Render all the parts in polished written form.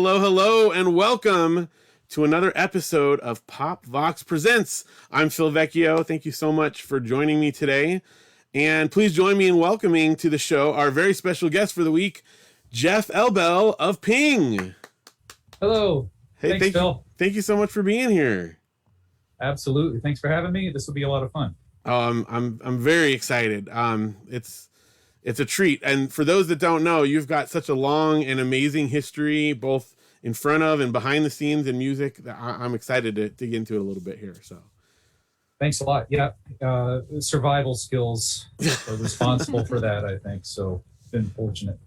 hello, hello, and welcome to another episode of Pop.vox Presents. I'm Phil Vecchio. Thank you so much for joining me today. And please join me in welcoming to the show our very special guest for the week, Jeff Elbel of Ping. Hello. Hey, Thanks, Phil. Thank you so much for being here. Absolutely. Thanks for having me. This will be a lot of fun. I'm very excited. It's a treat. And for those that don't know, you've got such a long and amazing history, both in front of and behind the scenes in music, that I'm excited to dig into it a little bit here. So thanks a lot. Yeah. Survival skills are responsible for that, I think. So been fortunate.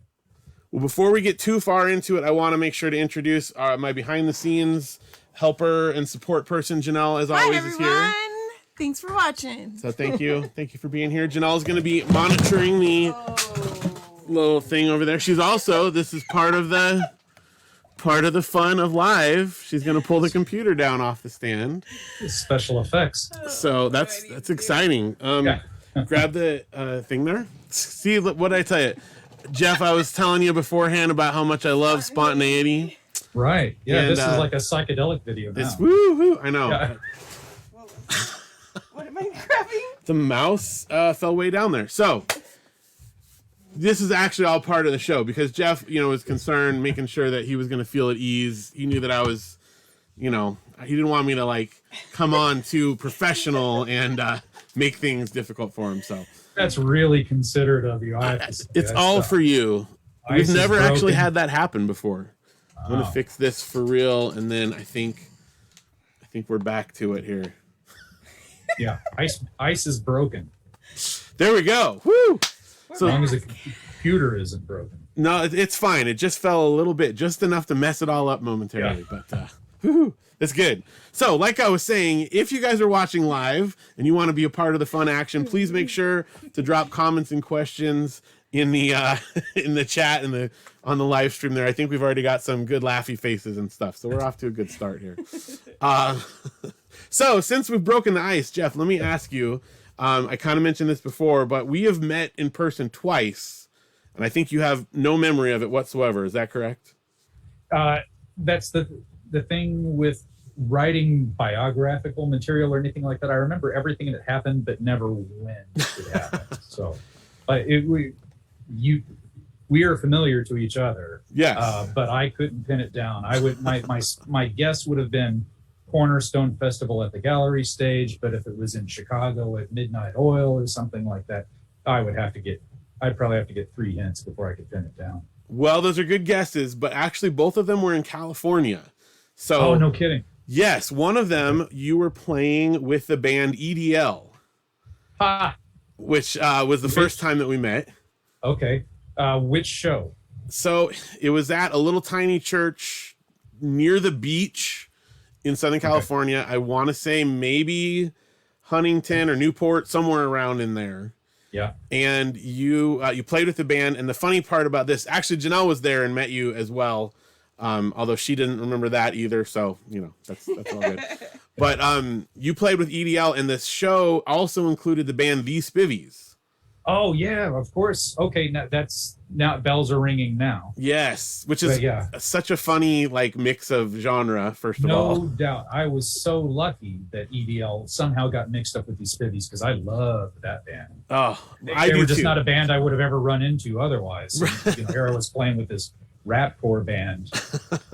Well, before we get too far into it, I want to make sure to introduce my behind the scenes helper and support person, Janelle, as always. Hi, everyone. Is here. Thanks for watching. So thank you. Thank you for being here. Janelle's going to be monitoring the little thing over there. She's also, this is part of the fun of live. She's going to pull the computer down off the stand. Special effects. So that's exciting. Grab the thing there. See what I tell you. Jeff, I was telling you beforehand about how much I love spontaneity. Right. Yeah, And, this is like a psychedelic video now. It's woo-hoo. I know. Yeah. What am I grabbing? The mouse fell way down there. So this is actually all part of the show because Jeff, was concerned, making sure that he was going to feel at ease. He knew that I was, he didn't want me to come on too professional and make things difficult for him. So That's really considerate of you. I have to say. it's all for you. Ice We've is never actually broken. had that happen before. I'm going to fix this for real. And then I think we're back to it here. Yeah. Ice is broken. There we go. Woo! As long as the computer isn't broken. No, it's fine. It just fell a little bit, just enough to mess it all up momentarily. Yeah. But it's good. So, like I was saying, if you guys are watching live and you want to be a part of the fun action, please make sure to drop comments and questions in the in the chat and on the live stream there. I think we've already got some good laughy faces and stuff, so we're off to a good start here. So, since we've broken the ice, Jeff, let me ask you. I kind of mentioned this before, but we have met in person twice, and I think you have no memory of it whatsoever. Is that correct? That's the thing with writing biographical material or anything like that. I remember everything that happened, but never when it happened. So, but we are familiar to each other. Yes. But I couldn't pin it down. My guess would have been Cornerstone Festival at the Gallery stage, but if it was in Chicago at Midnight Oil or something like that, I'd probably have to get 3 hints before I could pin it down. Well, those are good guesses, but actually both of them were in California. So, Oh, no kidding. Yes, one of them you were playing with the band EDL, which was the first time that we met. Okay. Which show? So it was at a little tiny church near the beach in Southern California. I want to say maybe Huntington or Newport, somewhere around in there. Yeah. And you played with the band. And the funny part about this, actually, Janelle was there and met you as well. Although she didn't remember that either. So, that's all good. But you played with EDL, and this show also included the band The Spivvies. Oh, yeah, of course. Okay, now bells are ringing now. Yes, which is such a funny mix of genre, first of all. No doubt. I was so lucky that EDL somehow got mixed up with these Spivvies because I love that band. Oh, they were just not a band I would have ever run into otherwise. Here I was playing with this rapcore band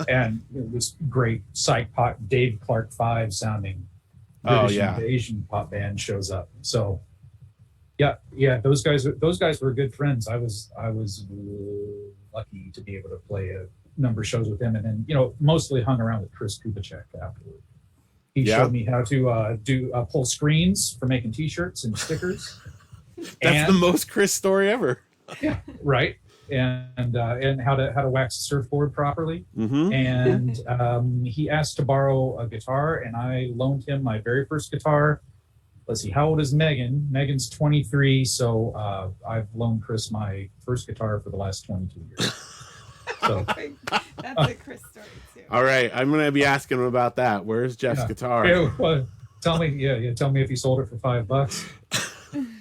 and this great psych pop Dave Clark 5 sounding British Invasion pop band shows up. So yeah, those guys were good friends. I was lucky to be able to play a number of shows with them, and then mostly hung around with Chris Kubicek afterward. He showed me how to pull screens for making T-shirts and stickers. That's the most Chris story ever. Yeah, right. And how to wax a surfboard properly. Mm-hmm. And he asked to borrow a guitar, and I loaned him my very first guitar. Let's see, how old is Megan? Megan's 23, so I've loaned Chris my first guitar for the last 22 years. So that's a Chris story too. All right, I'm gonna be asking him about that. Where's Jeff's guitar? Yeah, well, tell me, tell me if he sold it for $5.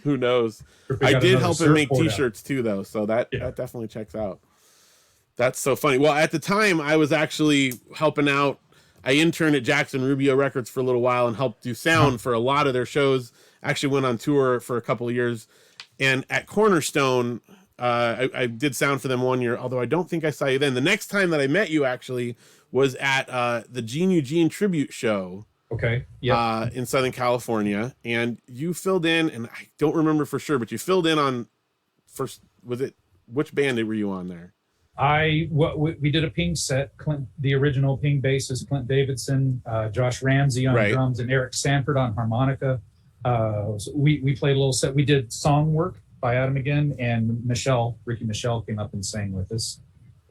Who knows? I did help him make T-shirts too, though, so that definitely checks out. That's so funny. Well, at the time, I was actually helping out. I interned at Jackson Rubio Records for a little while and helped do sound for a lot of their shows. Actually went on tour for a couple of years. And at Cornerstone, I did sound for them 1 year, although I don't think I saw you then. The next time that I met you, actually, was at the Gene Eugene Tribute Show. Okay. Yeah. In Southern California. And you filled in, and I don't remember for sure, but you filled in on first, which band were you on there? We did a Ping set. The original Ping bassist Clint Davidson, Josh Ramsey on drums, and Eric Sanford on harmonica. So we played a little set. We did song work by Adam again, and Ricky Michelle came up and sang with us.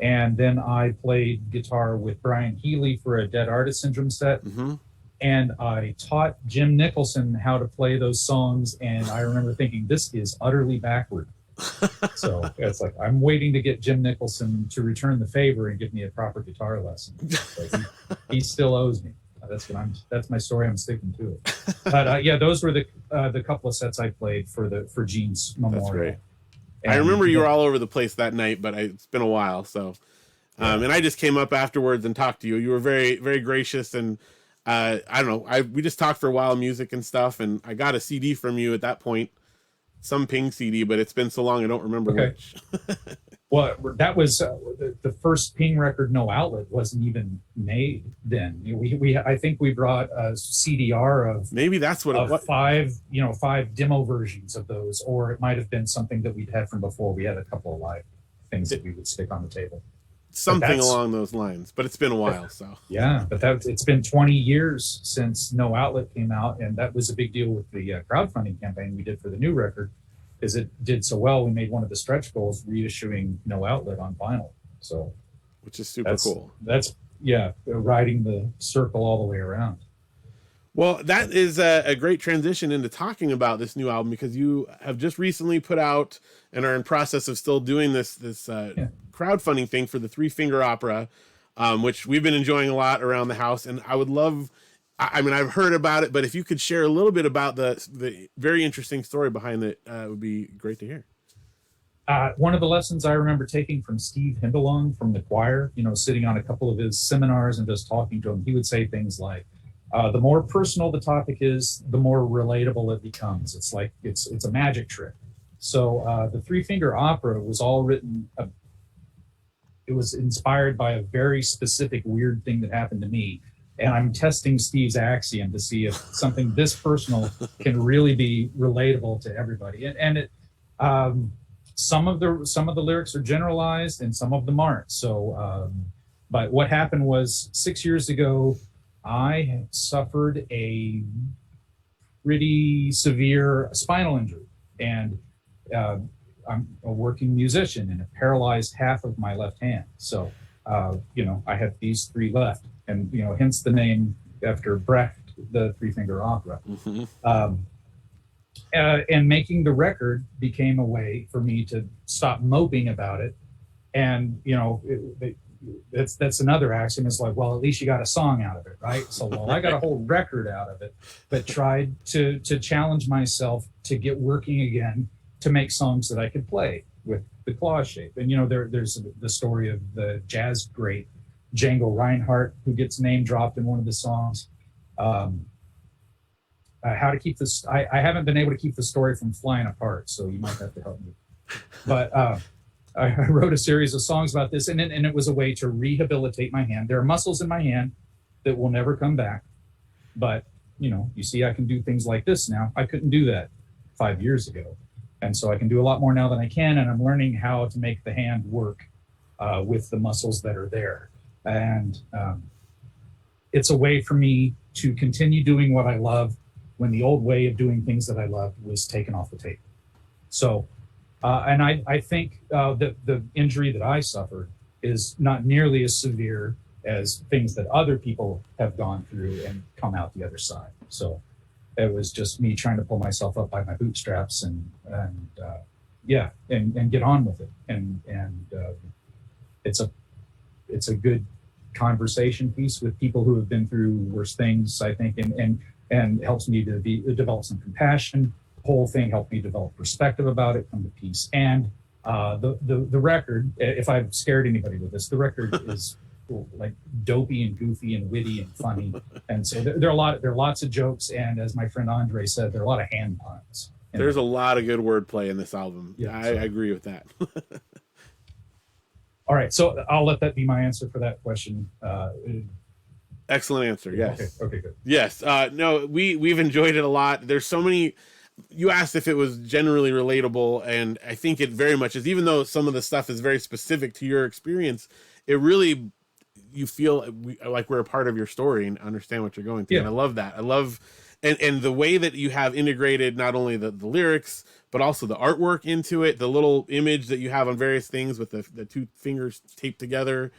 And then I played guitar with Brian Healy for a Dead Artist Syndrome set. Mm-hmm. And I taught Jim Nicholson how to play those songs. And I remember thinking, this is utterly backward. So it's like, I'm waiting to get Jim Nicholson to return the favor and give me a proper guitar lesson. So he still owes me. That's my story. I'm sticking to it. But yeah, those were the couple of sets I played for Gene's memorial. That's great. And I remember you were all over the place that night, but it's been a while. So, and I just came up afterwards and talked to you. You were very, very gracious, and I don't know. We just talked for a while, music and stuff, and I got a CD from you at that point. Some Ping CD, but it's been so long I don't remember which. Well, that was the first Ping record. No Outlet wasn't even made then. I think we brought a CDR of maybe that's what it was. five demo versions of those, or it might have been something that we'd had from before. We had a couple of live things that we would stick on the table. Something along those lines, but it's been a while. So yeah, but it's been 20 years since No Outlet came out, and that was a big deal with the crowdfunding campaign we did for the new record, because it did so well. We made one of the stretch goals reissuing No Outlet on vinyl. So, which is super cool. That's riding the circle all the way around. Well, that is a great transition into talking about this new album, because you have just recently put out and are in process of still doing this crowdfunding thing for the Three Finger Opera, which we've been enjoying a lot around the house. And I would love, I mean, I've heard about it, but if you could share a little bit about the very interesting story behind it, it would be great to hear. One of the lessons I remember taking from Steve Hindalong from the choir, sitting on a couple of his seminars and just talking to him, he would say things like, the more personal the topic is, the more relatable it becomes. It's like it's a magic trick. So the Three Finger Opera was all written. It was inspired by a very specific weird thing that happened to me, and I'm testing Steve's axiom to see if something this personal can really be relatable to everybody. And it, some of the lyrics are generalized, and some of them aren't. So, but what happened was 6 years ago, I suffered a pretty severe spinal injury, and I'm a working musician, and it paralyzed half of my left hand. So, I have these three left, and, hence the name after Brecht, the Three Finger Opera. Mm-hmm. And making the record became a way for me to stop moping about it. And, that's another axiom. It's like, well, at least you got a song out of it, right? So, well, I got a whole record out of it, but tried to challenge myself to get working again, to make songs that I could play with the claw shape. And, there's the story of the jazz great Django Reinhardt, who gets name dropped in one of the songs. How to keep this, I haven't been able to keep the story from flying apart, so you might have to help me. But I wrote a series of songs about this, and it was a way to rehabilitate my hand. There are muscles in my hand that will never come back. But, you see, I can do things like this now. I couldn't do that 5 years ago. And so I can do a lot more now than I can, and I'm learning how to make the hand work with the muscles that are there. And it's a way for me to continue doing what I love when the old way of doing things that I loved was taken off the table. So, and I think that the injury that I suffered is not nearly as severe as things that other people have gone through and come out the other side. So it was just me trying to pull myself up by my bootstraps and get on with it. And it's a good conversation piece with people who have been through worse things, I think, and helps me to develop some compassion. The whole thing helped me develop perspective about it, come to peace, and The record, if I've scared anybody with this, the record is like dopey and goofy and witty and funny, and so there are lots of jokes, and as my friend Andre said, there are a lot of hand puns. There's a lot of good wordplay in this album. Yeah, I agree with that. All right, so I'll let that be my answer for that question. Excellent answer. Yes. Okay, good. Yes. No, we've enjoyed it a lot. There's so many. You asked if it was generally relatable, and I think it very much is. Even though some of the stuff is very specific to your experience, it really, you feel like we're a part of your story and understand what you're going through. Yeah. And I love that. I love, and the way that you have integrated not only the lyrics, but also the artwork into it, the little image that you have on various things with the two fingers taped together.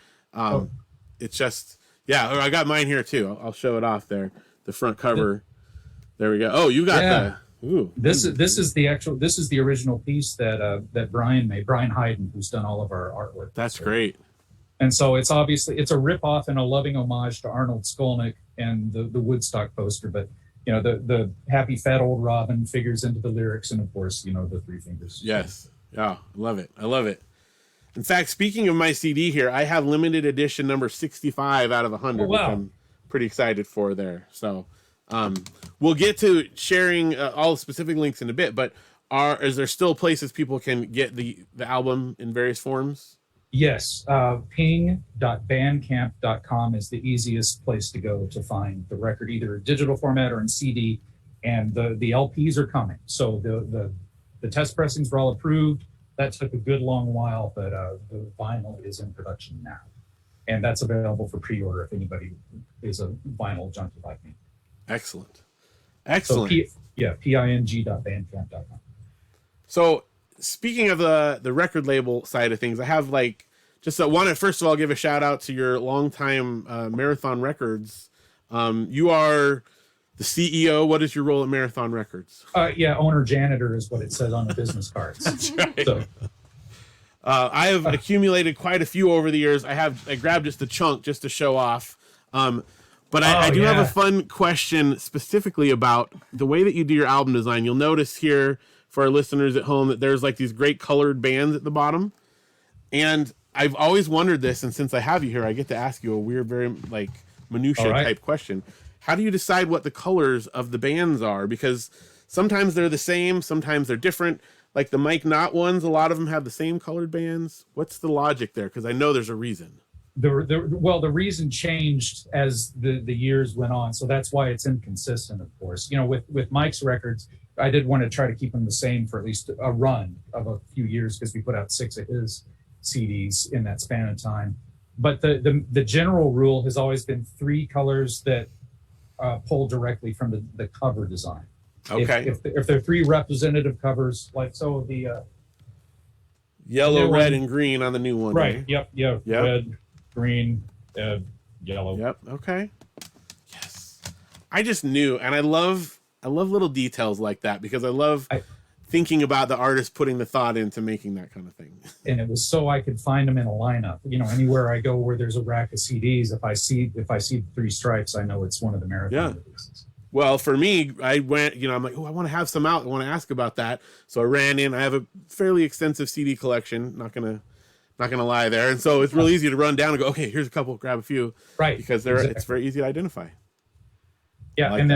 It's just, yeah, I got mine here too. I'll show it off there. The front cover. There we go. Oh, you got the, ooh. This is the original piece that Brian made, Brian Hayden, who's done all of our artwork. That's great. And so it's a rip-off and a loving homage to Arnold Skolnick and the Woodstock poster, but the happy fat old Robin figures into the lyrics, and of course, the three fingers. Yes. Yeah, I love it. I love it. In fact, speaking of my CD here, I have limited edition number 65 out of 100, Oh, wow. which I'm pretty excited for there. So we'll get to sharing all the specific links in a bit, but is there still places people can get the album in various forms? Yes, ping.bandcamp.com is the easiest place to go to find the record, either in digital format or in CD, and the LPs are coming. So the test pressings were all approved. That took a good long while, but the vinyl is in production now, and that's available for pre-order if anybody is a vinyl junkie like me. Excellent. So ping.bandcamp.com. So speaking of the record label side of things, I have want to first of all give a shout out to your longtime Marathon Records. You are the CEO. What is your role at Marathon Records? Owner janitor is what it says on the business cards. That's right. So, I have accumulated quite a few over the years. I grabbed just a chunk just to show off. But I do have a fun question specifically about the way that you do your album design. You'll notice here for our listeners at home that there's these great colored bands at the bottom. And I've always wondered this, and since I have you here, I get to ask you a weird, very minutia type question. How do you decide what the colors of the bands are? Because sometimes they're the same, sometimes they're different. Like the Mike Knott ones, a lot of them have the same colored bands. What's the logic there? Because I know there's a reason. The reason changed as the years went on, so that's why it's inconsistent. Of course, with Mike's records, I did want to try to keep them the same for at least a run of a few years because we put out 6 of his CDs in that span of time. But the general rule has always been 3 colors that pull directly from the cover design. Okay. If there are 3 representative covers, the yellow, red, and green on the new one. right? Eh? Yep. Red, green, yellow. Yep. Okay. Yes. I just knew, and I love little details like that because I love thinking about the artist putting the thought into making that kind of thing. And it was so I could find them in a lineup. Anywhere I go where there's a rack of CDs, if I see the 3 stripes, I know it's one of the Marathon releases. Well, for me, I went, I'm like, I want to have some out. I want to ask about that. So I ran in. I have a fairly extensive CD collection. Not gonna lie there. And so it's really easy to run down and go, okay, here's a couple, grab a few. Right. Because it's very easy to identify. Yeah, like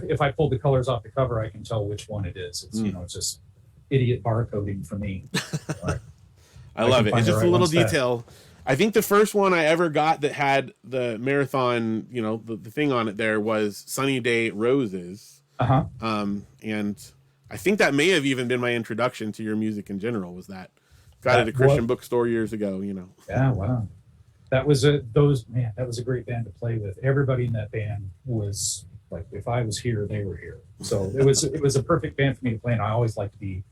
if I pull the colors off the cover, I can tell which one it is. It's it's just idiot barcoding for me. I love it. It's just a little detail. I think the first one I ever got that had the Marathon, the thing on it there was Sunny Day Roses. And I think that may have even been my introduction to your music in general. Was that got it at a Christian bookstore years ago? Yeah, wow. That was a great band to play with. Everybody in that band was like, if I was here, they were here. So it was a perfect band for me to play, and I always like to be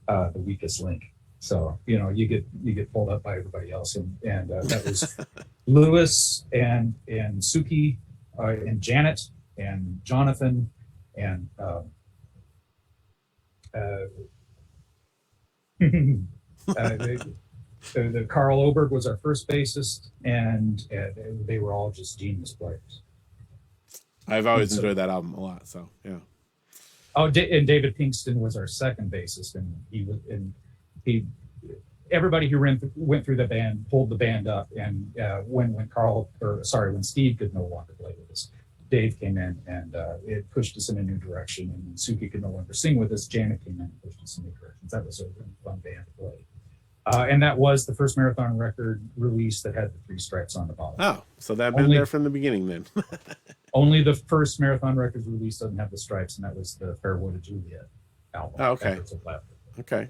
the weakest link. So you get pulled up by everybody else, and that was Lewis and Suki and Janet and Jonathan and the Carl Oberg was our first bassist, and they were all just genius players. I've always enjoyed that album a lot. So yeah. Oh, and David Pinkston was our second bassist, and everybody who went through the band pulled the band up, and when Steve could no longer play with us, Dave came in and it pushed us in a new direction. And when Suki could no longer sing with us, Janet came in and pushed us in new directions. That was a really fun band to play. And that was the first Marathon record release that had the 3 stripes on the bottom. Oh, so that been there from the beginning then. Only the first Marathon records release doesn't have the stripes, and that was the Farewell to Juliet album. Oh, okay. Okay.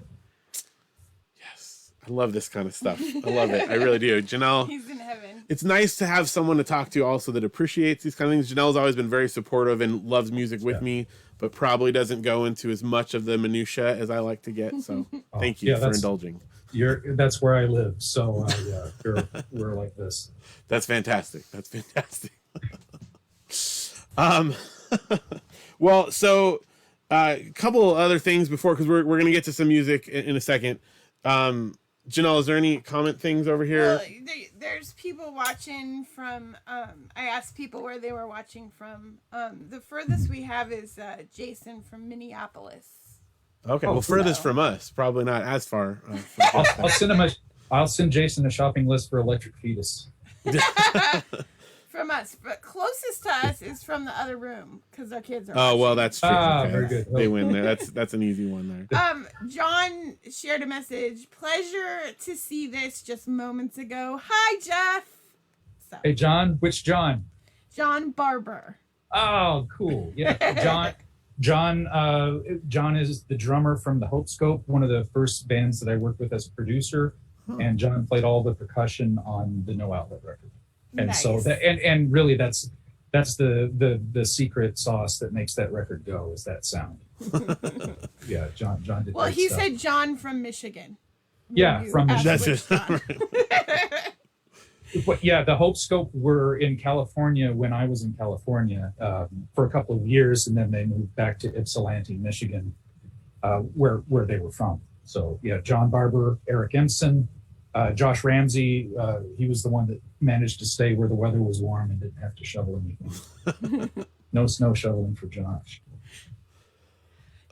Yes. I love this kind of stuff. I love it. I really do. Janelle. He's in heaven. It's nice to have someone to talk to also that appreciates these kind of things. Janelle's always been very supportive and loves music with me, but probably doesn't go into as much of the minutia as I like to get. So thank you for indulging. That's where I live. So we're like this. That's fantastic. That's fantastic. Well, so a couple other things before, because we're going to get to some music in a second. Janelle, is there any comment things over here? Well, there's people watching from, I asked people where they were watching from. The furthest we have is Jason from Minneapolis. Okay, well, furthest from us, probably not as far. I'll send Jason a shopping list for Electric Fetus. From us, but closest to us is from the other room because our kids are. Oh well, that's true. Okay. Very good. They win there. That's an easy one there. John shared a message. Pleasure to see this just moments ago. Hi, Jeff. So, Hey, John. Which John? John Barber. Oh, cool. Yeah, John is the drummer from the Hope Scope, one of the first bands that I worked with as a producer, and John played all the percussion on the No Outlet record. And nice. So and really that's the secret sauce that makes that record go, is that sound. Yeah, John did. Well, he stuff. said John from Michigan. Yeah, from Michigan. That's it. But yeah, the Hope Scope were in California when I was in California for a couple of years, and then they moved back to Ypsilanti, Michigan, where they were from. So yeah, John Barber, Eric Empson, Josh Ramsey. He was the one that managed to stay where the weather was warm and didn't have to shovel anything. No snow shoveling for Josh.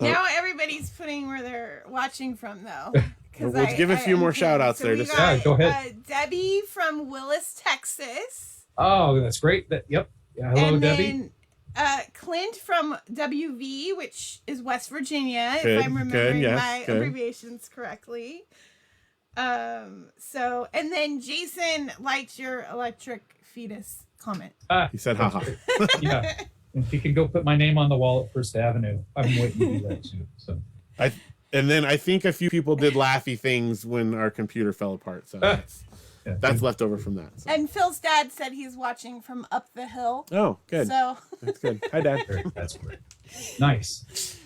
Now everybody's putting where they're watching from, though. We'll give a few more shout outs there. Go ahead. Debbie from Willis, Texas. Oh, that's great. Yep. Yeah, hello, and Debbie. Then, Clint from WV, which is West Virginia, Good, if I'm remembering my good. abbreviations correctly. So, and then Jason liked your Electric Fetus comment. He said, haha. Yeah. If you can go put my name on the wall at First Avenue, I'm waiting to do that too. So. And then I think a few people did laughy things when our computer fell apart. So that's left over from that. So. And Phil's dad said he's watching from up the hill. Oh, good. So That's good. Hi, Dad. That's great. Nice.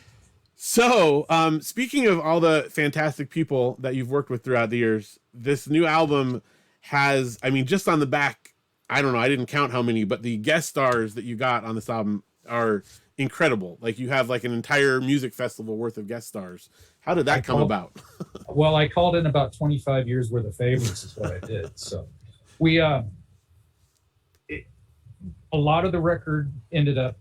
So, speaking of all the fantastic people that you've worked with throughout the years, this new album has, I mean, just on the back, I don't know, I didn't count how many, but the guest stars that you got on this album are incredible. Like, you have like an entire music festival worth of guest stars. How did that come about? Well, I called in about 25 years worth of favors is what I did. So we, a lot of the record ended up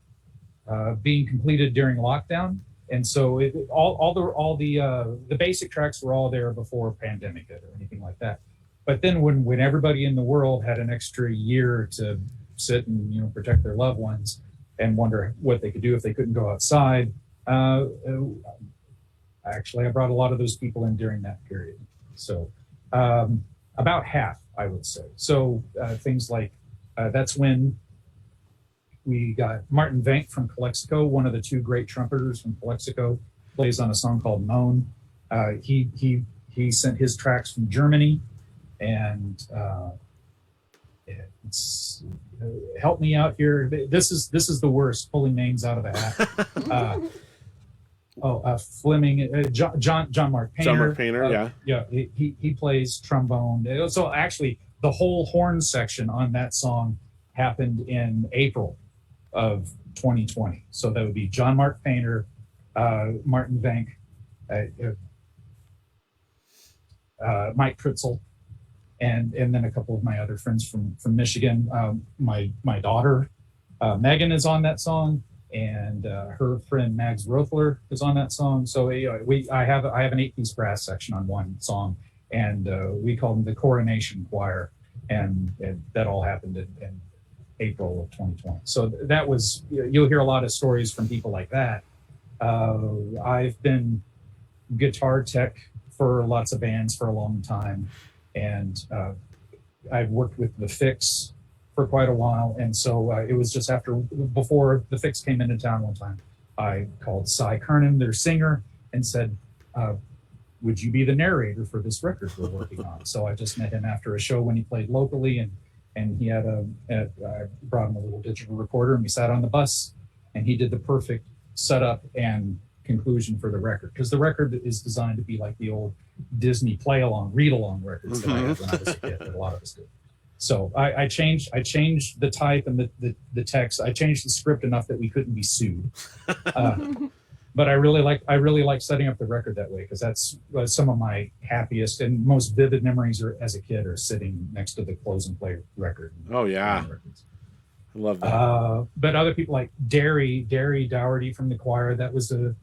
being completed during lockdown. And so all the basic tracks were all there before pandemic hit or anything like that. But then when everybody in the world had an extra year to sit and protect their loved ones and wonder what they could do if they couldn't go outside, actually I brought a lot of those people in during that period. So about half, I would say. So things like that's when we got Martin Vank from Calexico, one of the two great trumpeters from Calexico, plays on a song called Moan. He sent his tracks from Germany, and it's help me out here. This is the worst, pulling names out of the hat. Fleming, John Mark Painter. John Mark Painter, yeah. He plays trombone. So actually, the whole horn section on that song happened in April of 2020. So that would be John Mark Painter, Martin Vank, Mike Kritzel, and then a couple of my other friends from Michigan. My daughter Megan is on that song, and her friend Mags Rothler is on that song. So I have an 8-piece brass section on one song, and we called them the Coronation Choir, and that all happened in April of 2020. So that was, you'll hear a lot of stories from people like that. I've been guitar tech for lots of bands for a long time, and I've worked with The Fix for quite a while, and so it was just before The Fix came into town one time, I called Cy Kernan, their singer, and said, would you be the narrator for this record we're working on? So I just met him after a show when he played locally, and he had I brought him a little digital recorder, and we sat on the bus, and he did the perfect setup and conclusion for the record, because the record is designed to be like the old Disney play-along, read-along records that I had when I was a kid, that a lot of us did. So I changed the type and the text. I changed the script enough that we couldn't be sued. But I really like setting up the record that way, because that's some of my happiest and most vivid memories as a kid are sitting next to the close and play record. Oh yeah, I love that. But other people like Derry Dougherty from the choir, that was a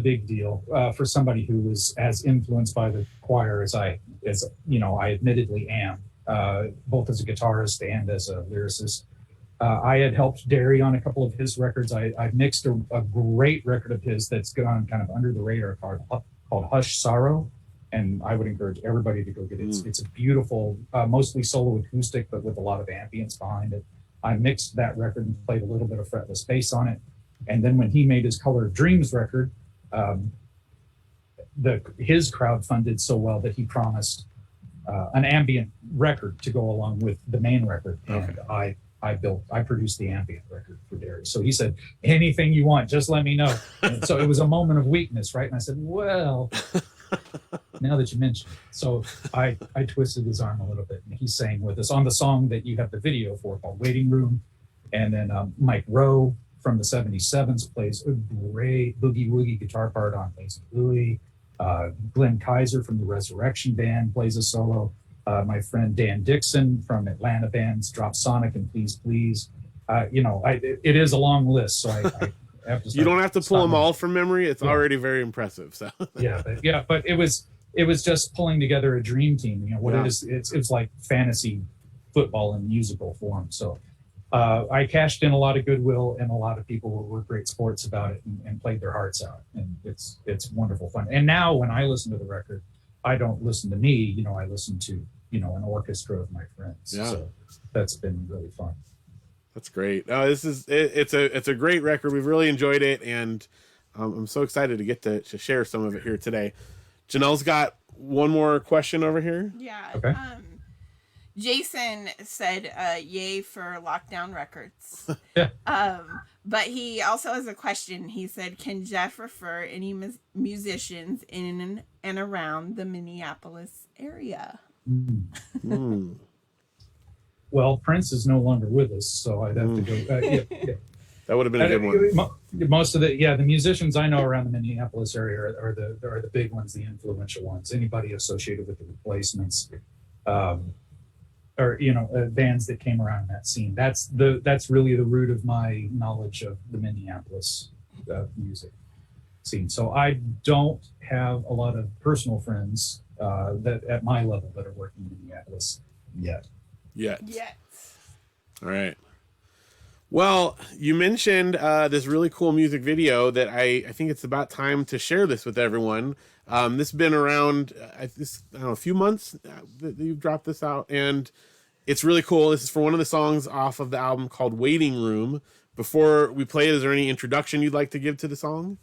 big deal for somebody who was as influenced by the choir as I admittedly am, both as a guitarist and as a lyricist. I had helped Derry on a couple of his records. I mixed a great record of his that's gone kind of under the radar called Hush Sorrow, and I would encourage everybody to go get it. It's a beautiful, mostly solo acoustic, but with a lot of ambience behind it. I mixed that record and played a little bit of fretless bass on it. And then when he made his Color of Dreams record, his crowd funded so well that he promised an ambient record to go along with the main record. And I produced the ambient record for Derry. So he said, anything you want, just let me know. And so it was a moment of weakness, right? And I said, well, now that you mention it. So I twisted his arm a little bit, and he sang with us on the song that you have the video for called Waiting Room. And then Mike Rowe from the 77s plays a great boogie-woogie guitar part on Lazy Louie. Glenn Kaiser from the Resurrection Band plays a solo. My friend Dan Dixon from Atlanta bands Drop Sonic and Please Please. It is a long list, so I have to. You don't have to pull them all from memory. It's already very impressive. So but it was just pulling together a dream team. It is. It's like fantasy football in musical form. So I cashed in a lot of goodwill, and a lot of people were great sports about it and played their hearts out, and it's wonderful fun. And now when I listen to the record, I don't listen to me. I listen to an orchestra of my friends. Yeah. So that's been really fun. That's great. It's a great record. We've really enjoyed it, and I'm so excited to get to share some of it here today. Janelle's got one more question over here. Yeah. Okay. Jason said, yay for Lockdown Records. Yeah. But he also has a question. He said, can Jeff refer any musicians in and around the Minneapolis area? Well, Prince is no longer with us, so I'd have to go. That would have been a good one. Most of the musicians I know around the Minneapolis area are the big ones, the influential ones. Anybody associated with the Replacements, or bands that came around that scene. That's really the root of my knowledge of the Minneapolis music scene. So I don't have a lot of personal friends that at my level that are working in Minneapolis yet. All right. Well, you mentioned this really cool music video that I think it's about time to share this with everyone. This has been around, I don't know, a few months that you've dropped this out, and it's really cool. This is for one of the songs off of the album called Waiting Room. Before we play it, is there any introduction you'd like to give to the song?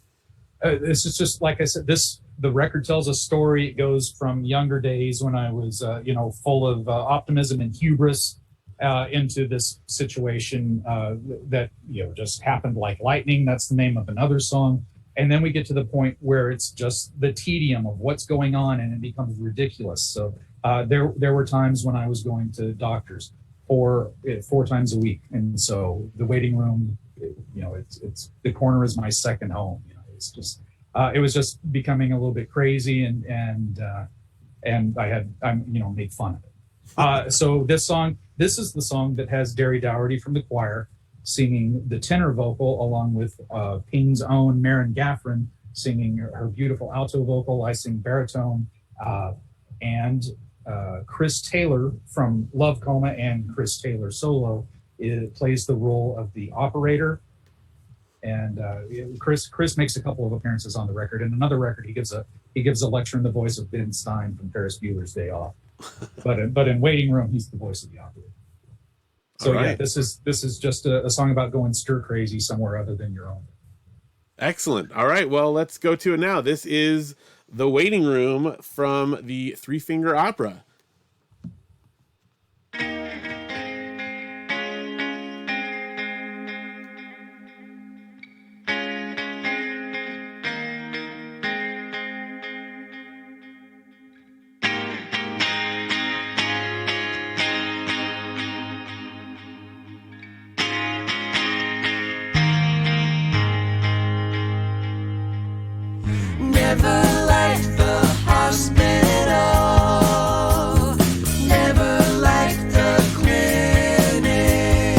This is just, like I said, the record tells a story. It goes from younger days when I was, full of optimism and hubris into this situation that, just happened like lightning. That's the name of another song. And then we get to the point where it's just the tedium of what's going on, and it becomes ridiculous. So there were times when I was going to doctors four times a week. And so the waiting room, it's the corner is my second home. It's just, it was just becoming a little bit crazy, and I made fun of it. So this is the song that has Derry Dougherty from the choir singing the tenor vocal, along with Ping's own Maren Gaffron singing her beautiful alto vocal. I sing baritone. and Chris Taylor from Love Coma and Chris Taylor solo plays the role of the operator. And Chris makes a couple of appearances on the record. In another record, he gives a lecture in the voice of Ben Stein from Ferris Bueller's Day Off. But in Waiting Room, he's the voice of the operator. So right. Yeah, this is just a song about going stir crazy somewhere other than your own. Excellent. All right, well, let's go to it now. This is The Waiting Room from the Three Finger Opera. Never liked the hospital, never liked the clinic,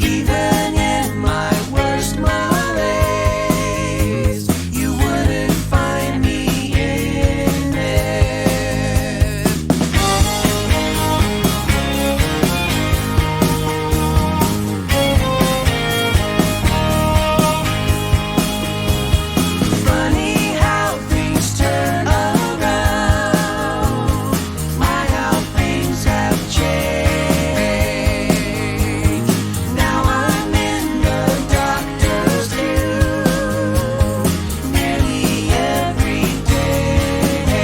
even in my worst malaise, you wouldn't find me in it. Funny how things turn around, my how things have changed. Now I'm in the doctor's view nearly every day.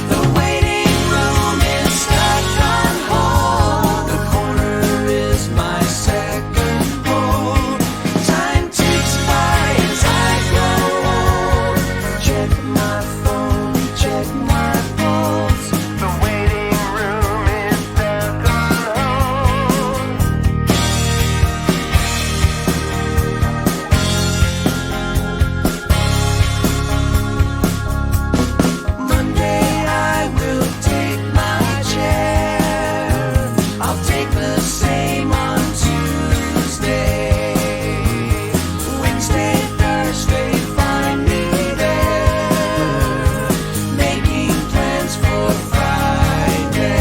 The waiting room is stuck on hold, the corner is my second home. Time ticks by as I grow old. Check my phone, check my pulse. The waiting room is stuck on hold. Monday I will take my chair. I'll take the same on Tuesday. Wednesday, Thursday, find me there, making plans for Friday.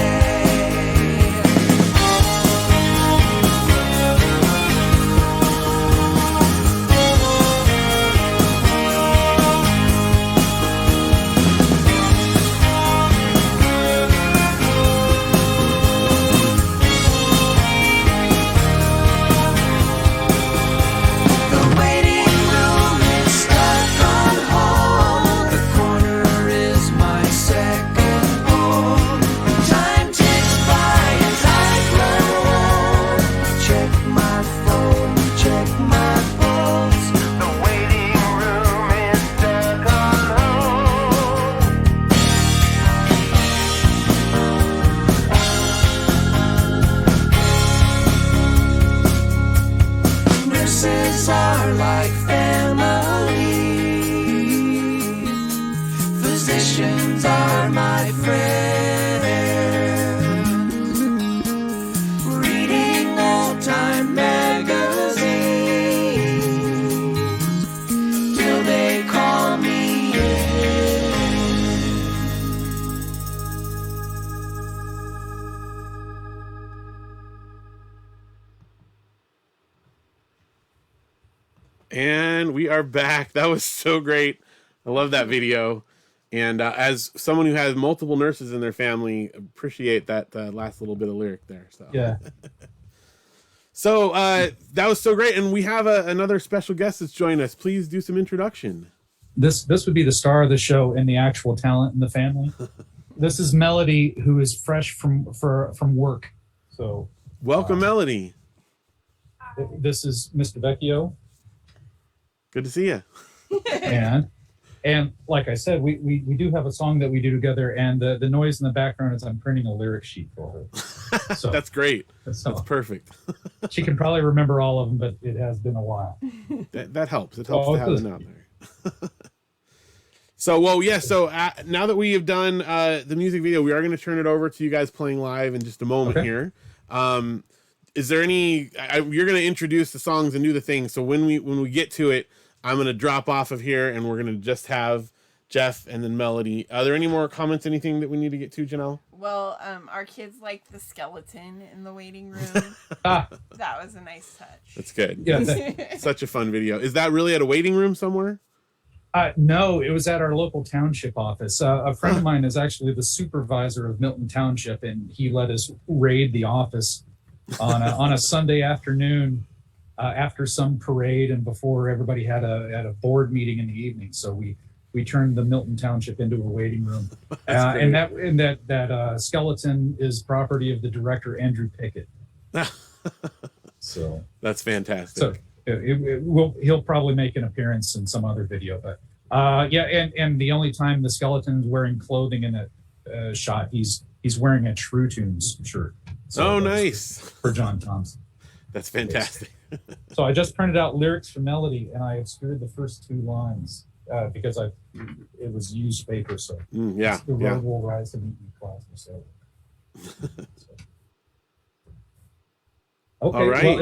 The waiting room is stuck on hold, the corner is my second home. Time ticks by as I grow old. Check my phone, check my pulse. The waiting room is stuck on hold. Nurses are like family, physicians are my friends. Reading old-time magazines till they call me in. And we are back. That was so great. I love that video. And as someone who has multiple nurses in their family, appreciate that last little bit of lyric there. So Yeah. So that was so great. And we have another special guest that's joined us. Please do some introduction. This would be the star of the show and the actual talent in the family. This is Melody, who is fresh from work. So Welcome, Melody. this is Mr. Vecchio, Good to see you. and like I said, we do have a song that we do together, and the noise in the background is I'm printing a lyric sheet for her. So That's great. so That's perfect. she can probably remember all of them, but it has been a while. That helps. It helps Oh, to have them out there. So, well, yeah. So now that we have done the music video, we are going to turn it over to you guys playing live in just a moment here. Is there any? You're going to introduce the songs and do the thing. So when we get to it, I'm going to drop off of here, and we're going to just have Jeff, and then Melody. Are there any more comments, anything that we need to get to, Janelle? Well, our kids liked the skeleton in the waiting room. Ah, That was a nice touch. That's good. yeah. Such a fun video. Is that really at a waiting room somewhere? No, it was at our local township office. A friend of mine is actually the supervisor of Milton Township, and he let us raid the office on a Sunday afternoon after some parade and before everybody had a board meeting in the evening. So we turned the Milton Township into a waiting room, and that skeleton is property of the director Andrew Pickett. So That's fantastic. so he'll probably make an appearance in some other video, but and the only time the skeleton is wearing clothing in that shot, he's wearing a True Tunes shirt. So nice. for John Thompson. That's fantastic. So I just printed out lyrics for Melody, and I obscured the first 2 lines because it was used paper. So Yeah. the Yeah. road will rise to meet you, class. So. Okay. All right. Well,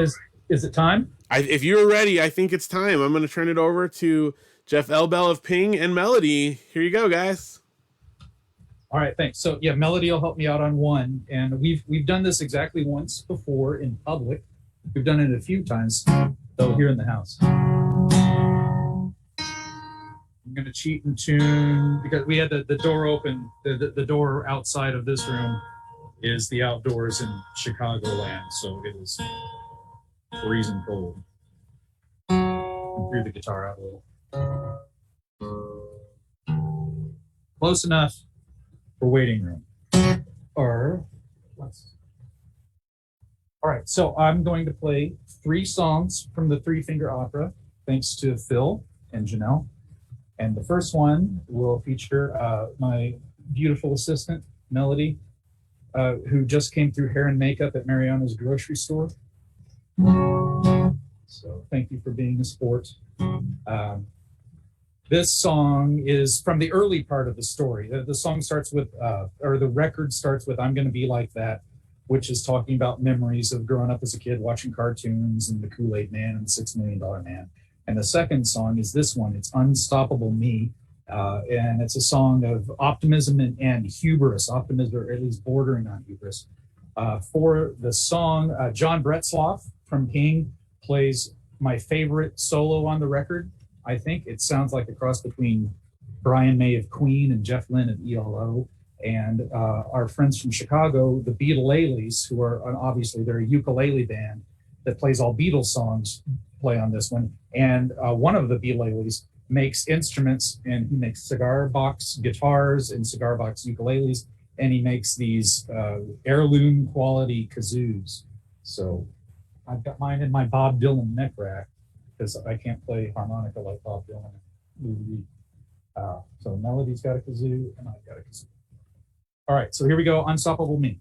is it time? If you're ready, I think it's time. I'm going to turn it over to Jeff Elbel of Ping and Melody. Here you go, guys. All right, thanks. So yeah, Melody will help me out on one, and we've done this exactly once before in public. We've done it a few times, though, here in the house. I'm going to cheat and tune because we had the door open. The door outside of this room is the outdoors in Chicagoland, so it is freezing cold. Threw the guitar out a little. Close enough for waiting room. Or all right, so I'm going to play 3 songs from the Three Finger Opera, thanks to Phil and Janelle. And the first one will feature my beautiful assistant, Melody, who just came through hair and makeup at Mariana's grocery store. So thank you for being a sport. This song is from the early part of the story. The song starts with, or the record starts with, I'm Gonna Be Like That, which is talking about memories of growing up as a kid watching cartoons and the Kool-Aid Man and the $6 Million Man. And the second song is this one. It's Unstoppable Me. And it's a song of optimism and hubris, optimism, or at least bordering on hubris. For the song, John Bretzloff from Ping plays my favorite solo on the record. I think it sounds like a cross between Brian May of Queen and Jeff Lynne of ELO. And our friends from Chicago, the Beatleleles, who are obviously they're a ukulele band that plays all Beatles songs, play on this one. And one of the Beatleleles makes instruments, and he makes cigar box guitars and cigar box ukuleles, and he makes these heirloom quality kazoos. So I've got mine in my Bob Dylan neck rack because I can't play harmonica like Bob Dylan. So Melody's got a kazoo, and I've got a kazoo. All right, so here we go, Unstoppable Me.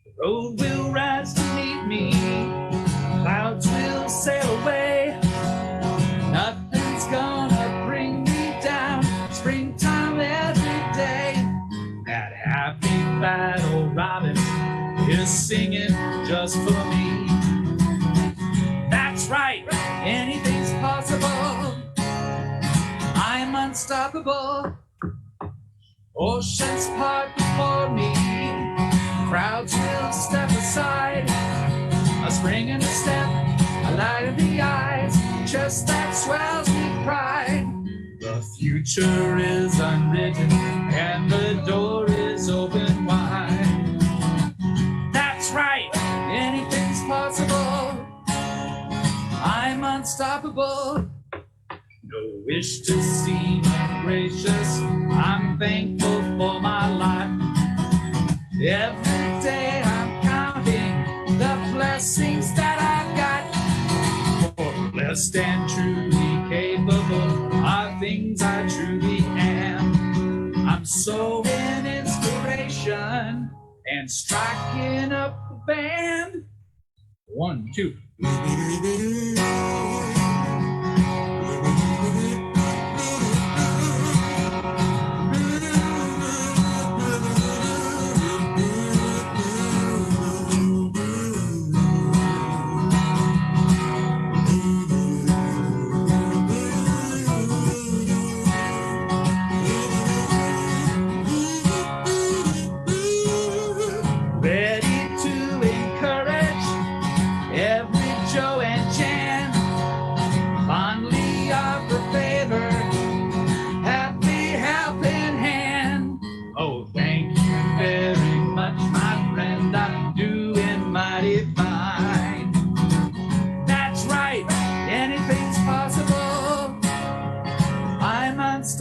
The road will rise to meet me, clouds will sail away, nothing's gonna bring me down, springtime every day. That happy battle robin is singing just for me. That's right, anything's possible, I'm unstoppable. Oceans part before me, crowds will step aside. A spring in the step, a light in the eyes, just that swells with pride. The future is unwritten and the door is open wide. That's right, anything's possible, I'm unstoppable. No wish to seem ungracious, I'm thankful for my life. Every day I'm counting the blessings that I've got. For blessed and truly capable are things I truly am. I'm sowing inspiration and striking up the band. 1, 2.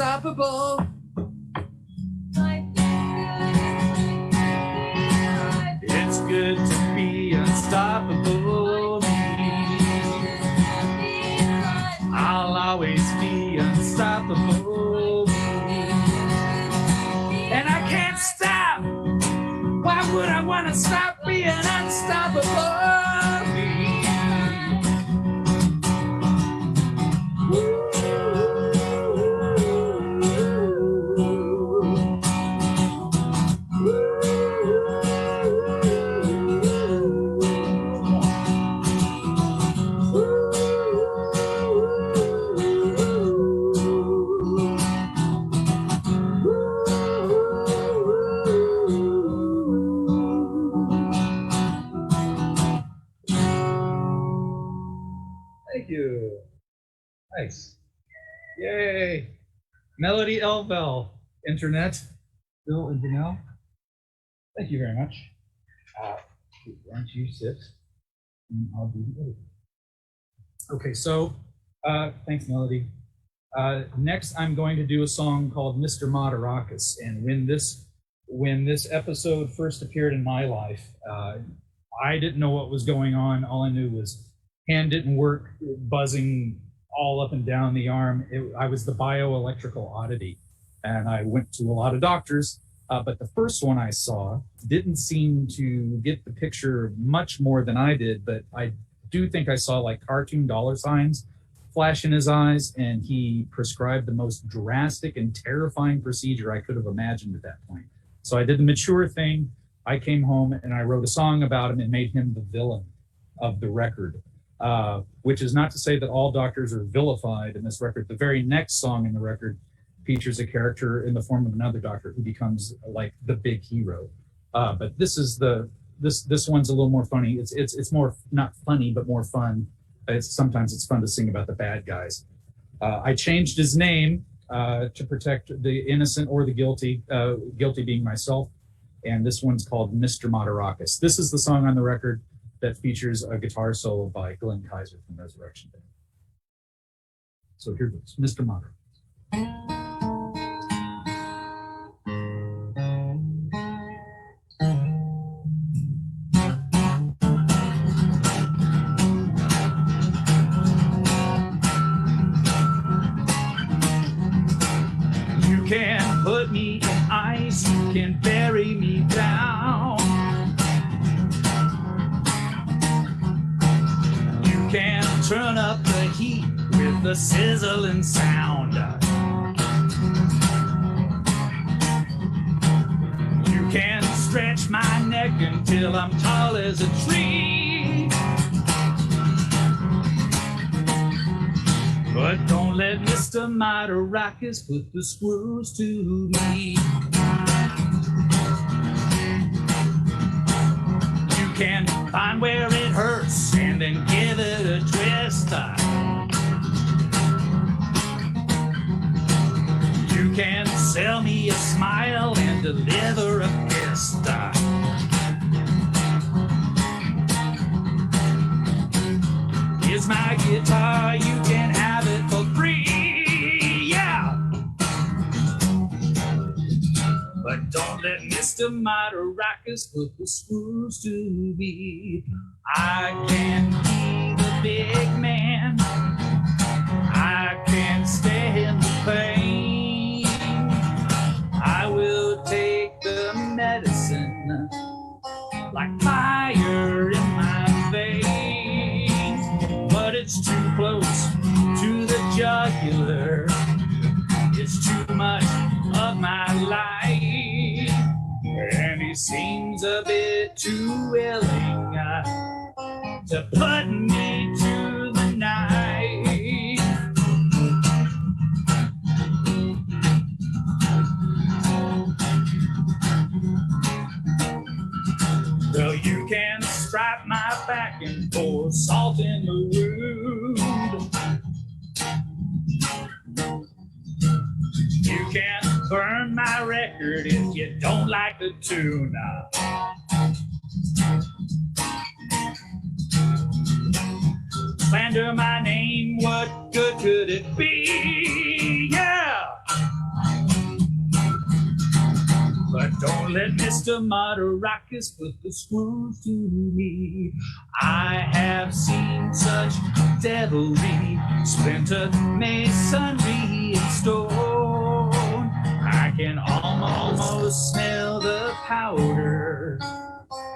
unstoppable. It's good to be unstoppable. I'll always be unstoppable. And I can't stop. Why would I want to stop being unstoppable? Thank you. Nice. Yay. Melody Elbel, Internet. Bill and Janelle. Thank you very much. Why don't you sit? And I'll do the editing. Okay, so thanks, Melody. Next, I'm going to do a song called Mr. Moderakis. And when this episode first appeared in my life, I didn't know what was going on. All I knew was hand didn't work, buzzing all up and down the arm. I was the bioelectrical oddity, and I went to a lot of doctors, but the first one I saw didn't seem to get the picture much more than I did, but I do think I saw like cartoon dollar signs flash in his eyes, and he prescribed the most drastic and terrifying procedure I could have imagined at that point. So I did the mature thing. I came home and I wrote a song about him and made him the villain of the record. Which is not to say that all doctors are vilified in this record. The very next song in the record features a character in the form of another doctor who becomes like the big hero. But this one's a little more funny. It's more not funny, but more fun. Sometimes it's fun to sing about the bad guys. I changed his name to protect the innocent or the guilty, guilty being myself. And this one's called Mr. Moderakis. This is the song on the record that features a guitar solo by Glenn Kaiser from Resurrection Day. So here goes, Mr. Moderakis. You can put me in ice, you can bury me down. You can turn up the heat with the sizzling sound. You can stretch my neck until I'm tall as a tree. But don't let Mr. Moderakis put the screws to me. You can find where it hurts and then give it a twist. You can sell me a smile and deliver a fist. Here's my guitar, you can have it for free, yeah. But don't let Mr. Moderakis put the screws to me. I can be the big man, I can stand the pain. I will take the medicine like fire in my veins. But it's too close to the jugular, it's too much of my life. And he seems a bit too willing to put me to the knife. Well, you can strap my back and pour salt in the wound. You can burn my record if you don't like the tune. Slander my name, what good could it be? Yeah! Don't let Mr. Maracas put the screws to me. I have seen such devilry, splintered masonry and stone. I can almost smell the powder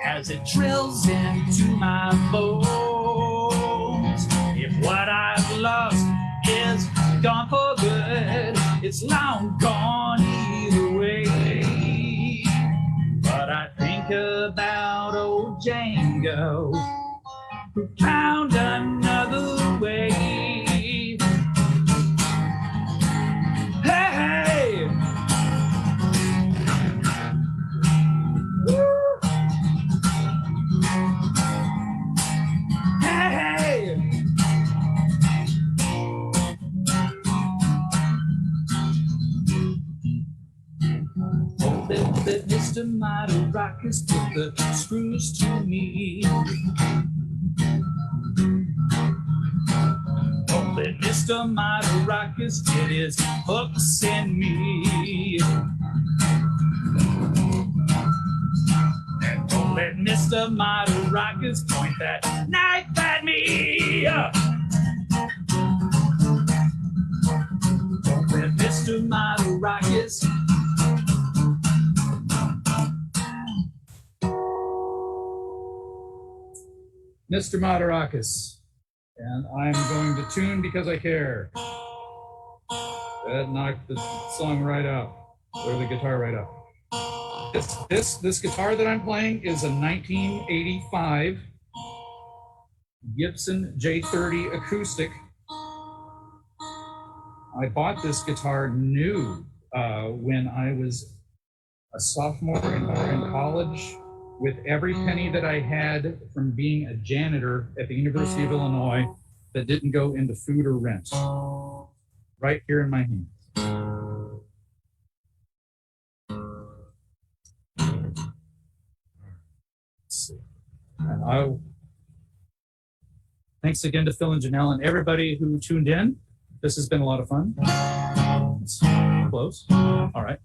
as it drills into my bones. If what I've lost is gone for good, it's long gone either way. But I think about old Django, who found another way. Hey! Woo! Hey! Oh, let Mr. Maracas put the screws to me. Oh, let Mr. Maracas get his hooks in me. And don't let Mr. Maracas point that knife at me. Don't let Mr. Maracas. Mr. Maracas. And I'm going to tune because I care. That knocked the song right out, or the guitar right out. This guitar that I'm playing is a 1985 Gibson J30 acoustic. I bought this guitar new when I was a sophomore in college, with every penny that I had from being a janitor at the University of Illinois that didn't go into food or rent. Right here in my hands. Let's see. And thanks again to Phil and Janelle and everybody who tuned in. This has been a lot of fun. Let's close. All right.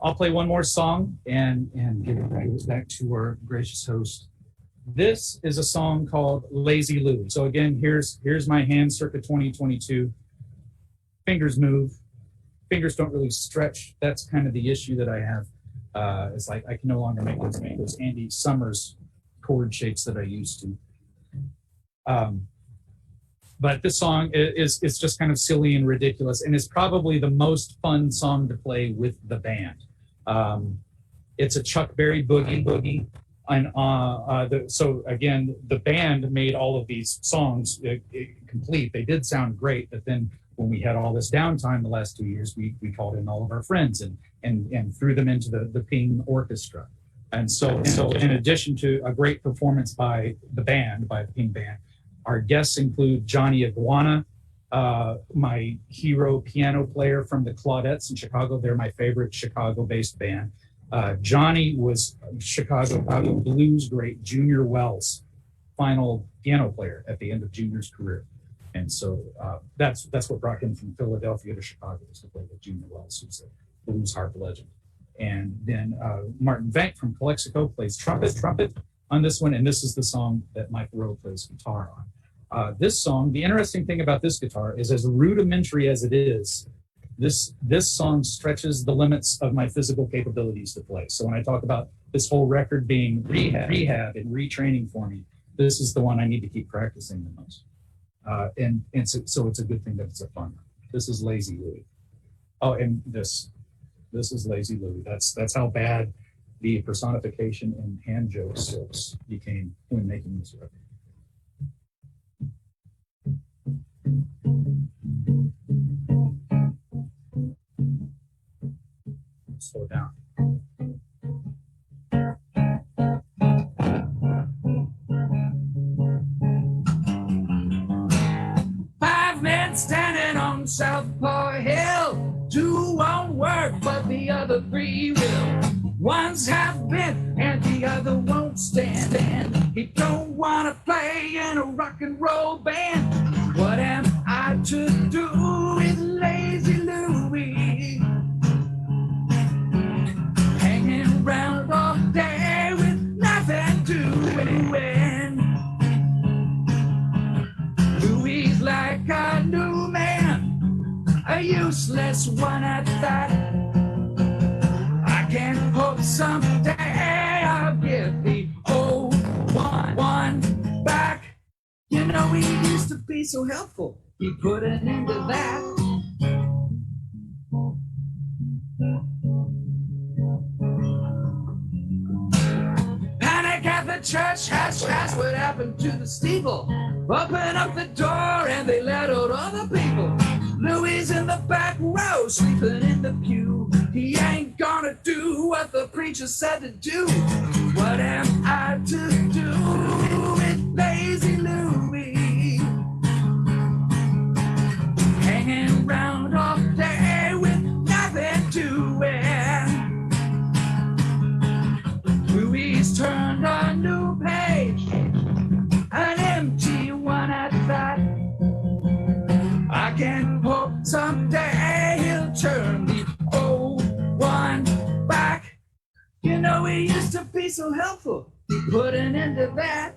I'll play one more song and give it back to our gracious host. This is a song called Lazy Lou. So again, here's my hand circa 2022. Fingers move. Fingers don't really stretch. That's kind of the issue that I have. It's like I can no longer make those Andy Summers chord shapes that I used to. But this song is just kind of silly and ridiculous, and it's probably the most fun song to play with the band. It's a Chuck Berry boogie, and so again, the band made all of these songs complete. They did sound great, but then when we had all this downtime the last 2 years, we called in all of our friends and threw them into the Ping orchestra. And so in addition to a great performance by the Ping band, our guests include Johnny Iguana, my hero piano player from the Claudettes in Chicago. They're my favorite Chicago-based band. Johnny was Chicago blues great Junior Wells' final piano player at the end of Junior's career. And so that's what brought him from Philadelphia to Chicago, was to play with Junior Wells, who's a blues harp legend. And then Martin Vank from Calexico plays trumpet on this one, and this is the song that Mike Rowe plays guitar on. This song, the interesting thing about this guitar is, as rudimentary as it is, this song stretches the limits of my physical capabilities to play. So when I talk about this whole record being rehab and retraining for me, this is the one I need to keep practicing the most. And so it's a good thing that it's a fun one. This is Lazy Louie. Oh, and this is Lazy Louie. That's how bad the personification and hand jokes became when making this record. Slow down. 5 men standing on Southpaw Hill. 2 won't work, but the other 3 will. One's half bent and the other won't stand. And he don't want to play in a rock and roll band. What am I to do with Lazy Louie? Hanging around someday I'll get the old one back. You know, he used to be so helpful. He put an end to that. Panic at the church, hash, what happened to the steeple? Open up the door and they let out other people. Louis in the back row, sleeping in the pew. He ain't gonna do what the preacher said to do. What am I to do with lazy Louis? Hanging around all day with nothing doing. Louis turned a new page, an empty one at that. I can hope someday he'll turn the old one back. You know, he used to be so helpful. He put an end to that.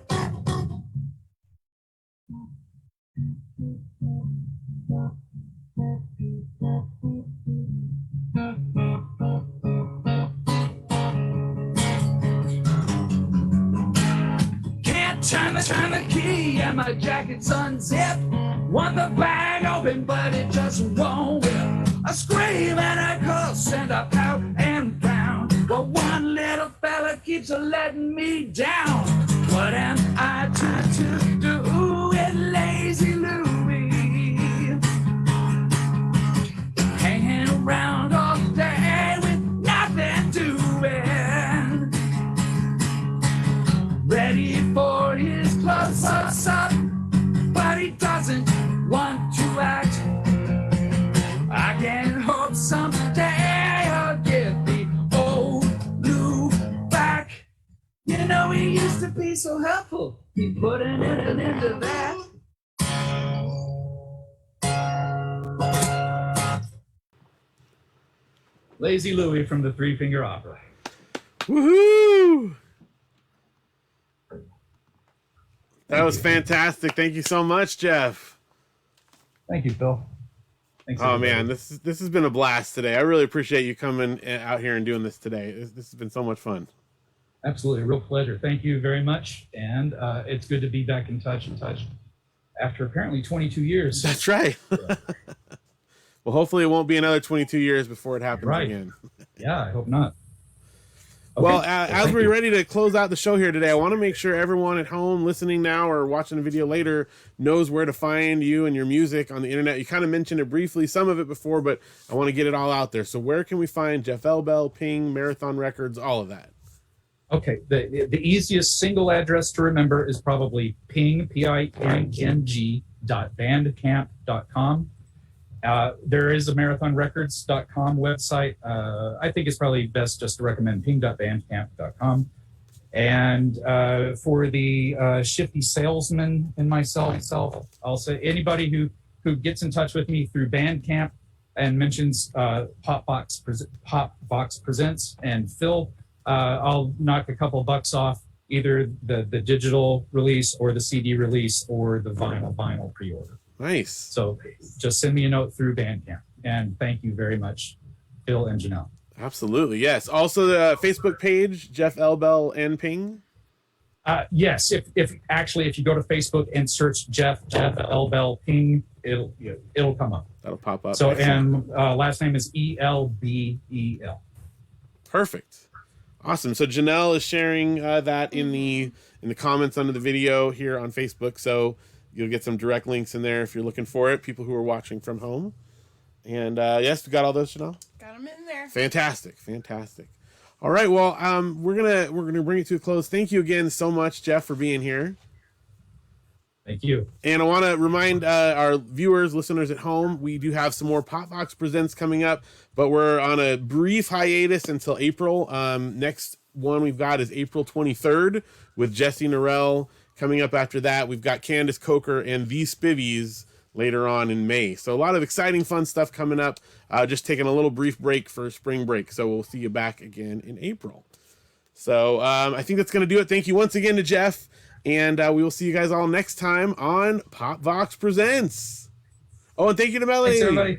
Can't turn the key and my jacket's unzipped. Want the bag open, but it just won't whip. I scream and I cuss and I pout and frown. But one little fella keeps letting me down. What am I to do with lazy Louis? Hanging around all day with nothing doing. Ready for his close-up, but he doesn't want to act. I can hope someday I'll get the old Lou back. You know, he used to be so helpful. He put an end to that. Lazy Louie from the Three Finger Opera. Woohoo! That was fantastic. Thank you so much, Jeff. Thank you, Phil. Thanks, Oh everybody. man, this has been a blast today. I really appreciate you coming out here and doing this today. This has been so much fun. Absolutely, a real pleasure. Thank you very much, and it's good to be back in touch after apparently 22 years. That's right. Well, hopefully it won't be another 22 years before it happens Right. again. Yeah, I hope not. Okay. Well, as Thank we're you. ready to close out the show here today, I want to make sure everyone at home listening now or watching the video later knows where to find you and your music on the internet. You kind of mentioned it briefly, some of it before, but I want to get it all out there. So where can we find Jeff Elbel, Ping, Marathon Records, all of that? Okay, the easiest single address to remember is probably ping.bandcamp.com. There is a marathonrecords.com website. I think it's probably best just to recommend ping.bandcamp.com. And for the shifty salesman in myself, I'll say anybody who gets in touch with me through Bandcamp and mentions pop.vox presents and Phil, I'll knock a couple bucks off either the digital release or the CD release or the vinyl pre-order. Nice. So just send me a note through Bandcamp. And thank you very much, Phil and Janelle. Absolutely. Yes. Also the Facebook page, Jeff Elbel and Ping. Yes, if you go to Facebook and search Jeff Elbel Ping, it'll come up. That'll pop up. So and last name is Elbel. Perfect. Awesome. So Janelle is sharing that in the comments under the video here on Facebook. So you'll get some direct links in there if you're looking for it, people who are watching from home. And yes, we got all those, Janelle? Got them in there. Fantastic. All right. Well, we're gonna bring it to a close. Thank you again so much, Jeff, for being here. Thank you. And I want to remind our viewers, listeners at home, we do have some more Pop.Vox Presents coming up, but we're on a brief hiatus until April. Next one we've got is April 23rd with Jesse Norell. Coming up after that, we've got Candace Coker and The Spivvies later on in May. So a lot of exciting, fun stuff coming up. Just taking a little brief break for spring break. So we'll see you back again in April. So I think that's going to do it. Thank you once again to Jeff. And we will see you guys all next time on Pop.Vox Presents. Oh, and thank you to Melly. Thanks, everybody.